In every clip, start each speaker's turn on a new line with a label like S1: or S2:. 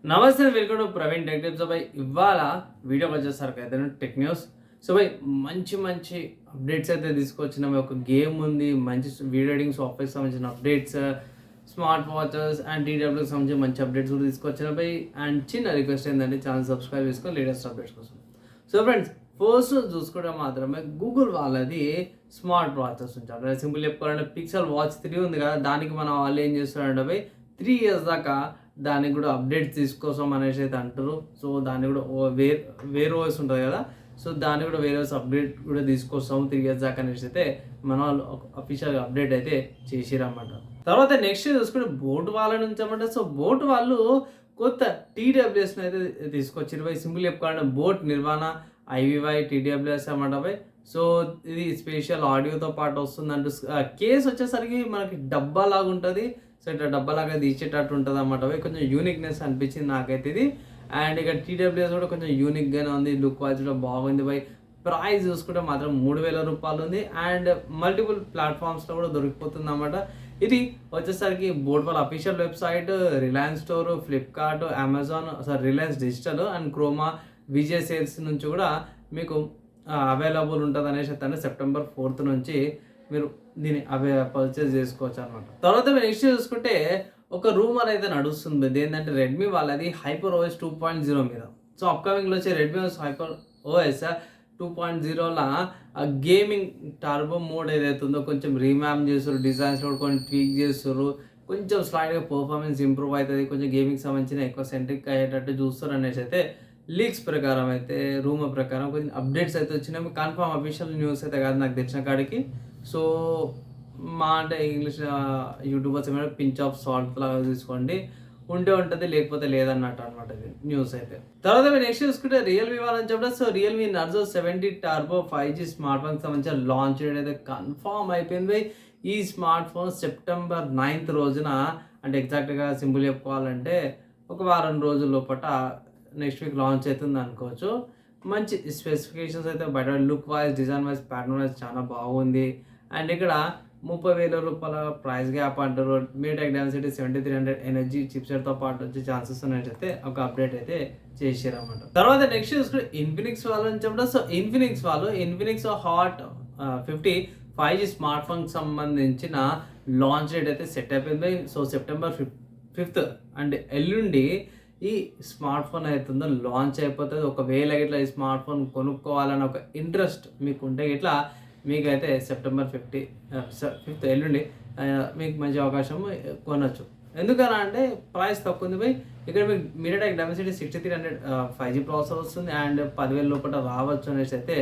S1: నమస్తే welcome to Praveen tech tips. భాయ్ ఇవాళ వీడియోకి వచ్చేసరికి అయితే టెక్ న్యూస్. సో భాయ్ మంచి మంచి అప్డేట్స్ అయితే తీసుకొచ్చినాము. ఒక గేమ్ ఉంది, మంచి వీడియో ఎడిటింగ్ సాఫ్ట్వేర్కి సంబంధించిన అప్డేట్స్, స్మార్ట్ వాచెస్ అండ్ టీడబ్ల్యూకి సంబంధించిన మంచి అప్డేట్స్ కూడా తీసుకొచ్చిన భాయ్. అండ్ చిన్న రిక్వెస్ట్ ఏంటంటే ఛానల్ సబ్స్క్రైబ్ చేసుకొని లేటెస్ట్ అప్డేట్స్ కోసం. సో ఫ్రెండ్స్, ఫస్ట్ చూసుకుంటే మాత్రమే గూగుల్ వాళ్ళది స్మార్ట్ వాచెస్ ఉంచాలి. సింపుల్ చెప్పుకోవాలంటే పిక్సెల్ వాచ్ 3 ఉంది కదా, దానికి మనం వాళ్ళు ఏం చేస్తారంటే భాయ్ 3 years దాకా దానికి కూడా అప్డేట్స్ తీసుకోసం అనేసి అయితే అంటారు. సో దాన్ని కూడా వేరే ఓఎస్ ఉంటుంది కదా, సో దాన్ని కూడా వేరే అప్డేట్ కూడా తీసుకొస్తాము 3 years దాకా అనేసి అయితే మన వాళ్ళు అఫీషియల్ అప్డేట్ అయితే చేసిరన్నమాట. తర్వాత నెక్స్ట్ చూసుకుంటే బోట్ వాళ్ళ నుంచి అన్నమాట. సో బోట్ వాళ్ళు కొత్త టీడబ్ల్యూఎస్ని అయితే తీసుకొచ్చారు. సింపుల్ చెప్పుకోవాలంటే బోట్ నిర్వహణ ఐవివై టీడబ్ల్యూఎస్ అన్నమాట బై. సో ఇది స్పెషల్ ఆడియోతో పాటు వస్తుంది అంటూ కేస్ వచ్చేసరికి మనకి డబ్బా లాగా ఉంటుంది. సో ఇట్లా డబ్బాలాగా తీసేటట్టు ఉంటుంది అన్నమాట. కొంచెం యూనిక్నెస్ అనిపించింది నాకైతే ఇది. అండ్ ఇక టీడబ్ల్యూఎస్ కూడా కొంచెం యూనిక్గానే ఉంది, లుక్ వైజ్ కూడా బాగుంది బై. ప్రైస్ చూసుకుంటే మాత్రం 3000 రూపాయలు ఉంది. అండ్ మల్టిపుల్ ప్లాట్ఫామ్స్లో కూడా దొరికిపోతుంది అన్నమాట. ఇది వచ్చేసరికి బోట్ వాళ్ళ official website, Reliance store, Flipkart, Amazon, Reliance digital and Croma, Vijay sales నుంచి కూడా మీకు అవైలబుల్ ఉంటుంది అనేసి అయితే September 4th నుంచి మీరు దీన్ని పర్చేస్ చేసుకోవచ్చు అనమాట. తర్వాత మీరు నెక్స్ట్ చూసుకుంటే ఒక రూమర్ అయితే నడుస్తుంది. ఏంటంటే రెడ్మీ వాళ్ళది హైపర్ ఓఎస్ 2.0 మీద. సో అప్కమింగ్లో వచ్చే రెడ్మీ హైపర్ ఓఎస్ 2.0లా గేమింగ్ టర్బో మోడ్ ఏదైతే ఉందో కొంచెం రీమ్యాప్ చేస్తారు, డిజైన్స్ కూడా కొంచెం ట్వీక్ చేస్తారు, కొంచెం స్లైడ్గా పర్ఫార్మెన్స్ ఇంప్రూవ్ అవుతుంది, కొంచెం గేమింగ్ సంబంధించిన ఎక్కువ సెంట్రిక్ అయ్యేటట్టు చూస్తారు అనేసి అయితే లీక్స్ ప్రకారం అయితే రూమర్ ప్రకారం కొంచెం అప్డేట్స్ అయితే వచ్చినాయి. కన్ఫర్మ్ అఫీషియల్ న్యూస్ అయితే కాదు నాకు తెలిసిన కాడికి. సో మా అంటే ఇంగ్లీష్ యూట్యూబర్స్ ఏమైనా పించ్ ఆఫ్ సాల్ట్ లాగా తీసుకోండి, ఉంటే ఉంటుంది లేకపోతే లేదన్నట్టు అనమాట ఇది న్యూస్ అయితే. తర్వాత మీరు నెక్స్ట్ చూసుకుంటే రియల్మీ వాళ్ళని చెప్పడం. So Realme Narzo 70 turbo 5G smart ఫోన్కి సంబంధించిన లాంచ్ అయితే కన్ఫామ్ అయిపోయింది. ఈ స్మార్ట్ ఫోన్ September 9th రోజున, అంటే ఎగ్జాక్ట్గా సింపుల్ చెప్పుకోవాలంటే ఒక వారం రోజుల లోపల నెక్స్ట్ వీక్ లాంచ్ అవుతుంది అనుకోవచ్చు. మంచి స్పెసిఫికేషన్స్ అయితే బయట look wise, design wise, pattern wise చాలా బాగుంది. అండ్ ఇక్కడ 30,000 రూపాయల ప్రైస్ గ్యాప్ అంటారు. మీటెక్ డెన్సిటీ 7300 ఎనర్జీ చిప్సెట్తో పాటు వచ్చే ఛాన్సెస్ ఉన్నాయైతే ఒక అప్డేట్ అయితే చేసారన్నమాట. తర్వాత నెక్స్ట్ చూసుకుంటే ఇన్ఫినిక్స్ వాళ్ళు అని చెప్పడం. So Infinix hot 50 5G smart ఫోన్కి సంబంధించిన లాంచ్ డేట్ అయితే సెట్ అయిపోయింది. సో September 5th అంటే ఎల్లుండి ఈ స్మార్ట్ ఫోన్ అవుతుందో లాంచ్ అయిపోతుంది. ఒకవేళ ఇట్లా ఈ స్మార్ట్ ఫోన్ కొనుక్కోవాలని ఒక ఇంట్రెస్ట్ మీకు ఉంటే ఇట్లా మీకైతే September 5th ఎల్లుండి మీకు మంచి అవకాశం కొనవచ్చు. ఎందుకన్నా అంటే ప్రైస్ తక్కువ ఉంది పోయి. ఇక్కడ మీకు మీడియాటెక్ డెన్సిటీ 6300 5G ప్రాసెసర్ వస్తుంది. అండ్ 10,000 లోపల రావచ్చు అనేసి అయితే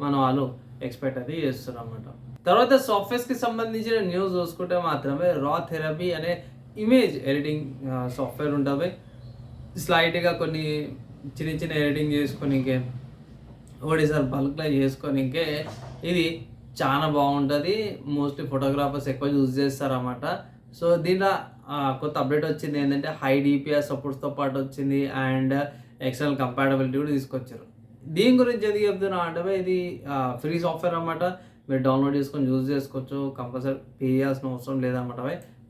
S1: మన వాళ్ళు ఎక్స్పెక్ట్ అయితే చేస్తున్నారు అన్నమాట. తర్వాత సాఫ్ట్వేర్స్కి సంబంధించిన న్యూస్ చూసుకుంటే మాత్రమే రా థెరపీ అనే ఇమేజ్ ఎడిటింగ్ సాఫ్ట్వేర్ ఉంటుంది. స్లైట్గా కొన్ని చిన్న ఎడిటింగ్ చేసుకోనికే, ఒకటిసారి బల్క్లో చేసుకోనికే ఇది చాలా బాగుంటుంది. మోస్ట్లీ ఫోటోగ్రాఫర్స్ ఎక్కువ యూజ్ చేస్తారన్నమాట. సో దీంట్లో కొత్త అప్డేట్ వచ్చింది ఏంటంటే హై DPI సపోర్ట్స్తో పాటు వచ్చింది. అండ్ ఎక్స్టర్నల్ కంపాటబిలిటీ కూడా తీసుకొచ్చారు. దీని గురించి ఎందుకు చెప్తున్నా అంటే ఇది ఫ్రీ సాఫ్ట్వేర్ అన్నమాట. మీరు డౌన్లోడ్ చేసుకొని యూజ్ చేసుకోవచ్చు. కంపల్సరీ పే చేయాల్సిన అవసరం లేదన్నమాట.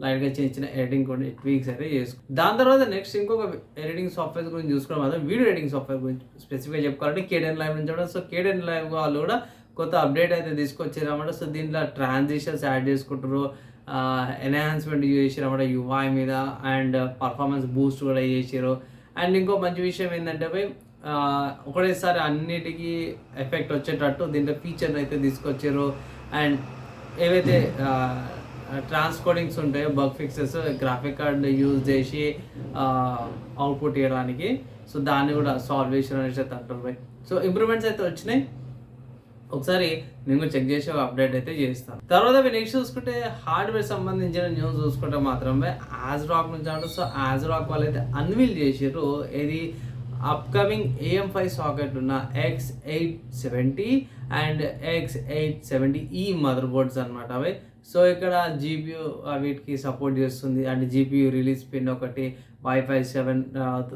S1: లైట్గా చిన్న ఎడిటింగ్ కూడా ట్వీక్స్ అయితే చేసుకో. దాని తర్వాత నెక్స్ట్ ఇంకొక ఎడిటింగ్ సాఫ్ట్వేర్ గురించి చూసుకోవడం మాత్రం వీడియో ఎడిటింగ్ సాఫ్ట్వేర్ గురించి స్పెసిఫిక్గా చెప్పుకోవాలంటే Kdenlive నుంచి కూడా. సో Kdenlive వాళ్ళు కూడా కొత్త అప్డేట్ అయితే తీసుకొచ్చారు అన్నమాట. సో దీంట్లో ట్రాన్సిషన్స్ యాడ్ చేసుకుంటారు, ఎన్హాన్స్మెంట్ చేసారు అన్నమాట UI మీద, అండ్ పర్ఫార్మెన్స్ బూస్ట్ కూడా చేసారు. అండ్ ఇంకో మంచి విషయం ఏంటంటే ఒకటేసారి అన్నిటికీ ఎఫెక్ట్ వచ్చేటట్టు దీంట్లో ఫీచర్ అయితే తీసుకొచ్చారు. అండ్ ఏవైతే ట్రాన్స్కోడింగ్స్ ఉంటాయో bug fixes, graphic card use చేసి అవుట్పుట్ ఇవ్వడానికి, సో దాన్ని కూడా సాల్వ్ చేసారు అనేసి అయితే అంటారు. సో ఇంప్రూవ్మెంట్స్ అయితే వచ్చినాయి. ఒకసారి నేను కూడా చెక్ చేసి ఒక అప్డేట్ అయితే చేస్తాను. తర్వాత నెక్స్ట్ చూసుకుంటే హార్డ్వేర్ సంబంధించిన న్యూస్ చూసుకుంటే మాత్రమే ASRock నుంచి అంటారు. సో ASRock వాళ్ళు అయితే అన్వీల్ చేసారు ఇది అప్కమింగ్ AM5 సాకెట్ ఉన్న X870 and X870E mother boards అనమాట అవి. సో ఇక్కడ GPU వీటికి సపోర్ట్ చేస్తుంది. అండ్ GPU రిలీజ్ పిన్ ఒకటి, Wi-Fi 7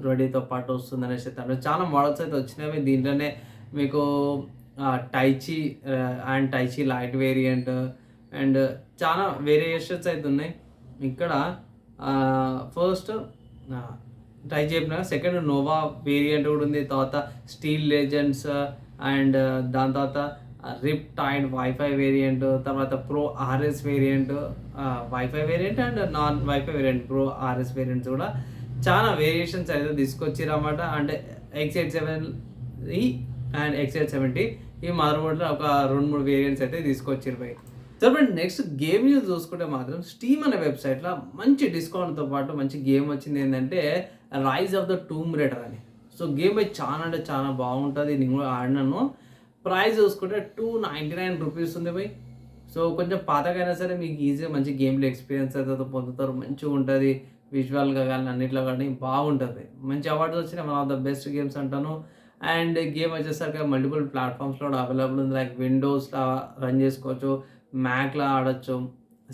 S1: రెడీతో పాటు వస్తుంది అనేసి చాలా మోడల్స్ అయితే వచ్చినవి. దీంట్లోనే మీకు టైచి అండ్ టైచి లైట్ వేరియంట్ అండ్ చాలా వేరియేషన్స్ అయితే ఉన్నాయి. ఇక్కడ ఫస్ట్ ట్రై చేయకపోయినా సెకండ్ నోవా వేరియంట్ కూడా ఉంది. తర్వాత స్టీల్ లెజెండ్స్ అండ్ దాని తర్వాత రిప్ టైడ్ వైఫై వేరియంట్, తర్వాత pro RS variant, wifi variant and non wifi variant, pro RS variants కూడా చాలా వేరియేషన్స్ అయితే తీసుకొచ్చిరన్నమాట. అండ్ X87 అండ్ X870 ఈ మదర్ బోర్డ్లో ఒక 2-3 వేరియంట్స్ అయితే తీసుకొచ్చారు by. So friend next game news చూసుకుంటే మాత్రం స్టీమ్ అనే వెబ్సైట్లో మంచి డిస్కౌంట్తో పాటు మంచి గేమ్ వచ్చింది. ఏంటంటే Rise of the Tomb Raider అని. సో గేమ్ అయితే చాలా అంటే చాలా బాగుంటుంది. నేను కూడా ఆడినాను. ప్రైస్ చూసుకుంటే 299 రూపీస్ ఉంది బై. సో కొంచెం పాతకైనా సరే మీకు ఈజీగా మంచి గేమ్లో ఎక్స్పీరియన్స్ అయితే పొందుతారు. మంచిగా ఉంటుంది విజువల్గా కానీ అన్నిట్లో కానీ బాగుంటుంది. మంచి అవార్డ్స్ వచ్చిన one of the best games అంటాను. అండ్ గేమ్ వచ్చేసరికి మల్టిపుల్ ప్లాట్ఫామ్స్లో కూడా అవైలబుల్ ఉంది. లైక్ విండోస్లో రన్ చేసుకోవచ్చు, మ్యాక్లో ఆడొచ్చు,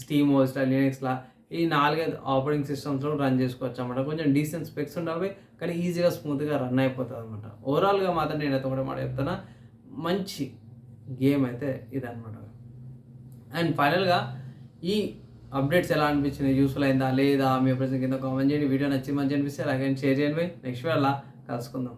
S1: స్టీమ్ ఓఎస్లో, లినక్స్లో ఈ 4-5 ఆపరేటింగ్ సిస్టమ్స్లో రన్ చేసుకోవచ్చు అన్నమాట. కొంచెం డీసెంట్ స్పెక్స్ ఉండాలి కానీ ఈజీగా స్మూత్గా రన్ అయిపోతుంది అనమాట. ఓవరాల్గా మాత్రం నేనైతే కూడా మాట చెప్తాను, మంచి గేమ్ అయితే ఇదనమాట. అండ్ ఫైనల్గా ఈ అప్డేట్స్ ఎలా అనిపించింది, యూస్ఫుల్ అయిందా లేదా మీ ప్రశ్న కింద కామెంట్ చేయండి. వీడియో నచ్చి మంచి అనిపిస్తే అలాగే షేర్ చేయండి. నెక్స్ట్ వీడియోలో కలుసుకుందాం.